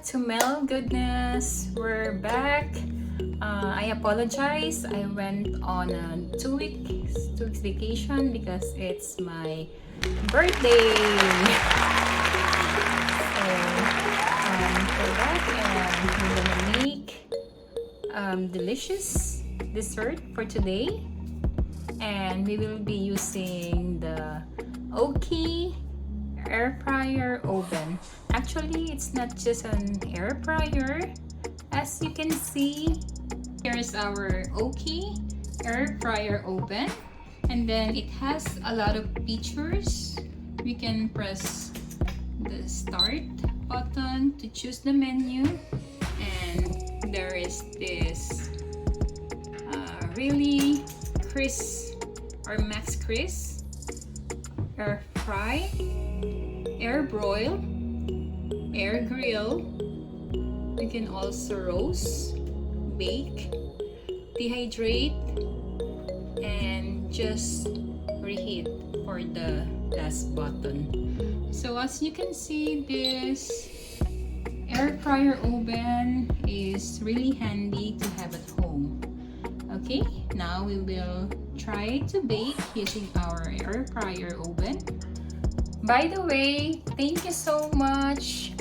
back to Mel Goodness. We're back. I apologize. I went on a two weeks vacation because it's my birthday. So we're back and we're gonna make delicious dessert for today. And we will be using the Aukey Air Fryer Oven. Actually, it's not just an air fryer. As you can see, here's our Aukey Air Fryer Oven. And then it has a lot of features. We can press the start button to choose the menu. And there is this really crisp or max crisp air fry, air broil, air grill. You can also roast, bake, dehydrate, and just reheat for the last button. So as you can see, this air fryer oven is really handy to have at home. Okay, now we will try to bake using our air fryer oven. By the way, thank you so much.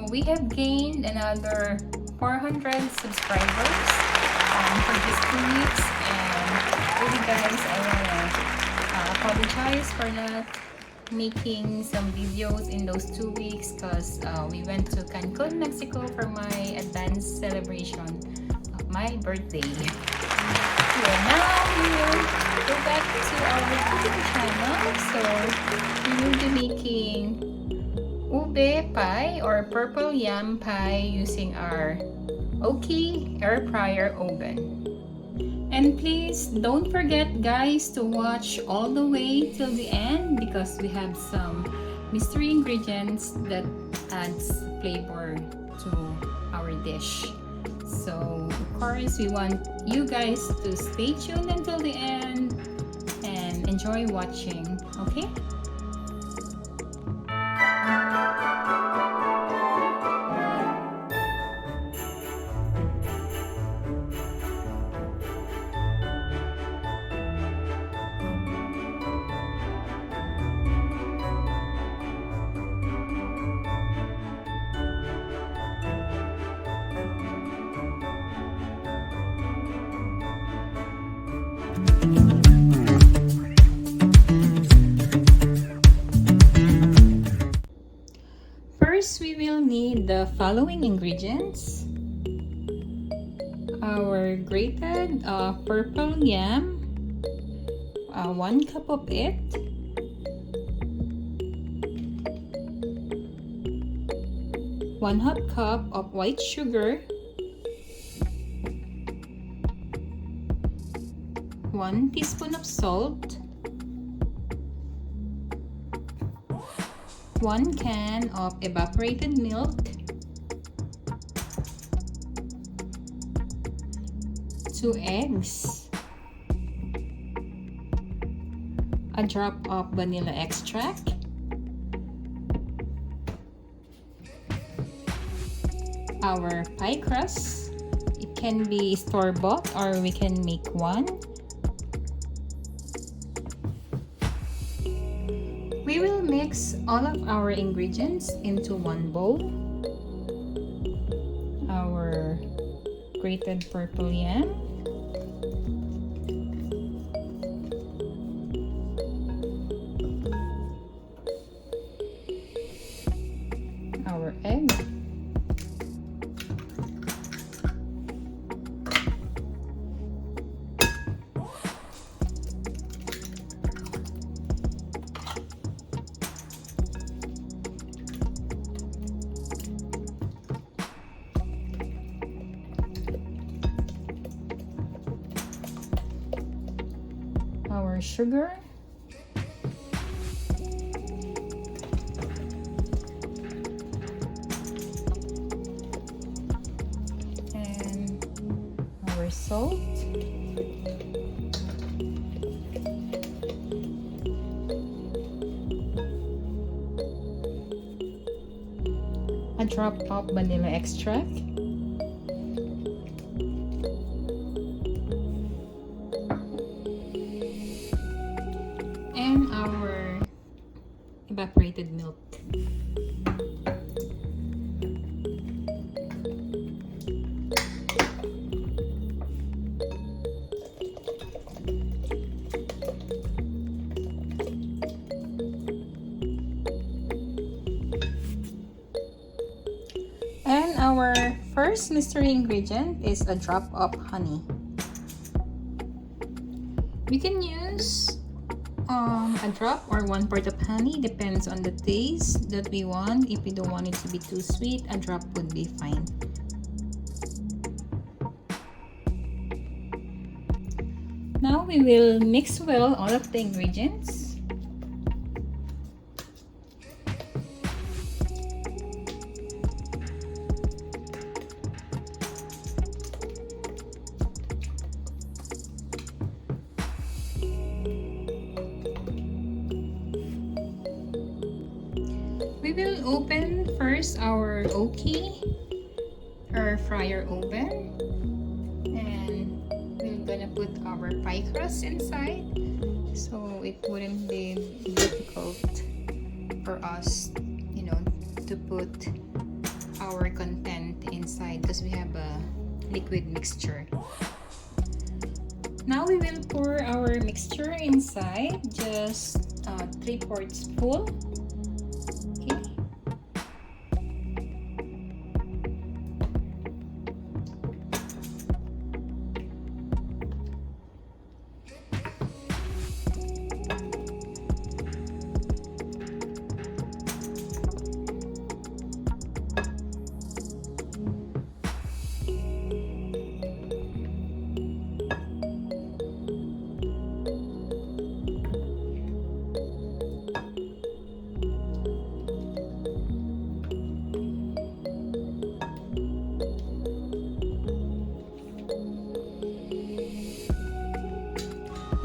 We have gained another 400 subscribers for these 2 weeks, and really guys, I wanna apologize for not making some videos in those 2 weeks because we went to Cancun, Mexico for my advanced celebration of my birthday. So now we will go back to our cooking channel. So we will be making ube pie or purple yam pie using our Aukey Air Fryer Oven. And please don't forget guys to watch all the way till the end because we have some mystery ingredients that adds flavor to our dish. So of course we want you guys to stay tuned until the end and enjoy watching, okay? First, we will need the following ingredients. Our grated purple yam, 1 cup of it. One-half cup of white sugar. 1 teaspoon of salt. 1 can of evaporated milk, 2 eggs, a drop of vanilla extract, our pie crust. It can be store-bought or we can make one. We will mix all of our ingredients into one bowl. Our grated purple yam, our egg, our sugar, and our salt, a drop of vanilla extract. And our evaporated milk. And our first mystery ingredient is a drop of honey. We can use a drop or 1/4 of honey, depends on the taste that we want. If we don't want it to be too sweet, a drop would be fine. Now we will mix well all of the ingredients. We will open first our Aukey Air Fryer Oven, and we're gonna put our pie crust inside so it wouldn't be difficult for us, to put our content inside because we have a liquid mixture. Now we will pour our mixture inside, just 3/4 full. Okay.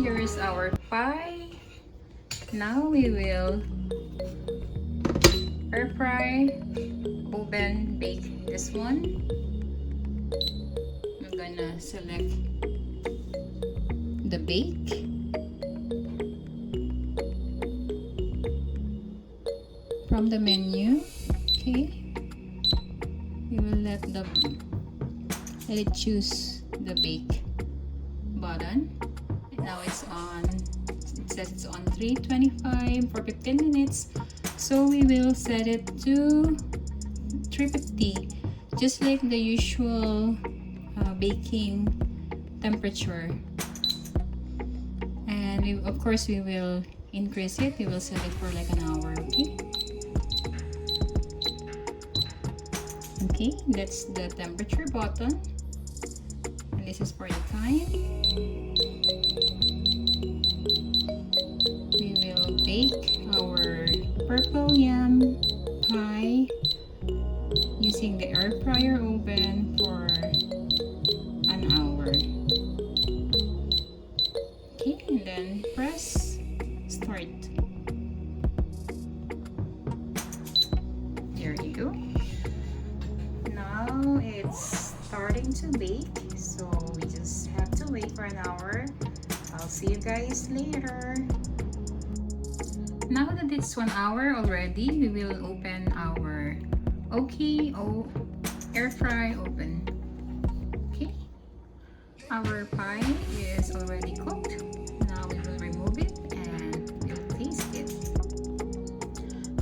Here is our pie. Now we will air fry, oven, bake this one. We're gonna select the bake. From the menu, okay. We will let it choose the bake button. Now it says it's on 325 for 15 minutes, so we will set it to 350, just like the usual baking temperature. And of course we will increase it. We will set it for like an hour. Okay, that's the temperature button, and this is for the time. Bake our purple yam pie using the air fryer oven for an hour. Okay, and then press start. There you go. Now it's starting to bake, so we just have to wait for an hour. I'll see you guys later. Now that it's 1 hour already, we will open our Aukey Air Fryer Oven. Okay, our pie is already cooked. Now we will remove it and we'll taste it.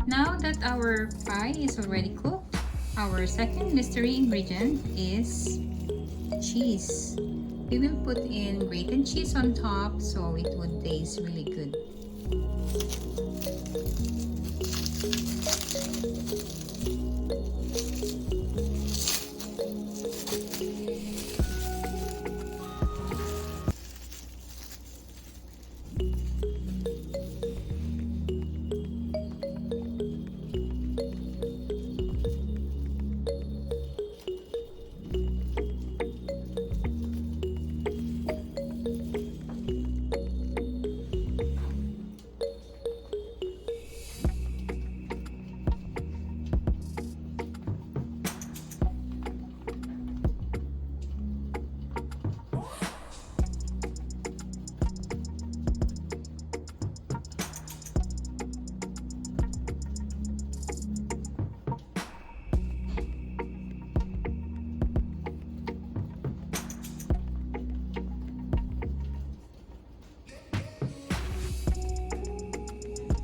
Now that our pie is already cooked, our second mystery ingredient is cheese. We will put in grated cheese on top so it would taste really good.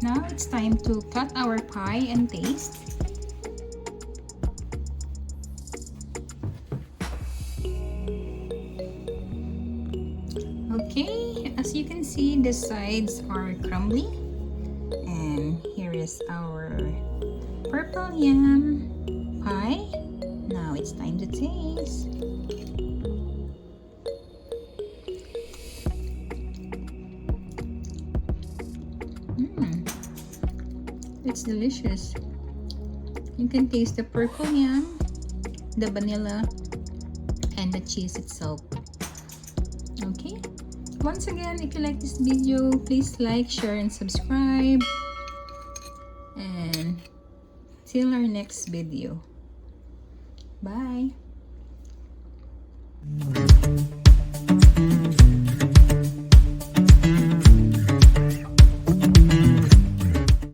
Now it's time to cut our pie and taste. Okay, as you can see, the sides are crumbly. And here is our purple yam pie. Now it's time to taste. It's delicious. You can taste the purple yam, the vanilla, and the cheese itself. Okay? Once again, if you like this video, please like, share, and subscribe. And till our next video. Bye!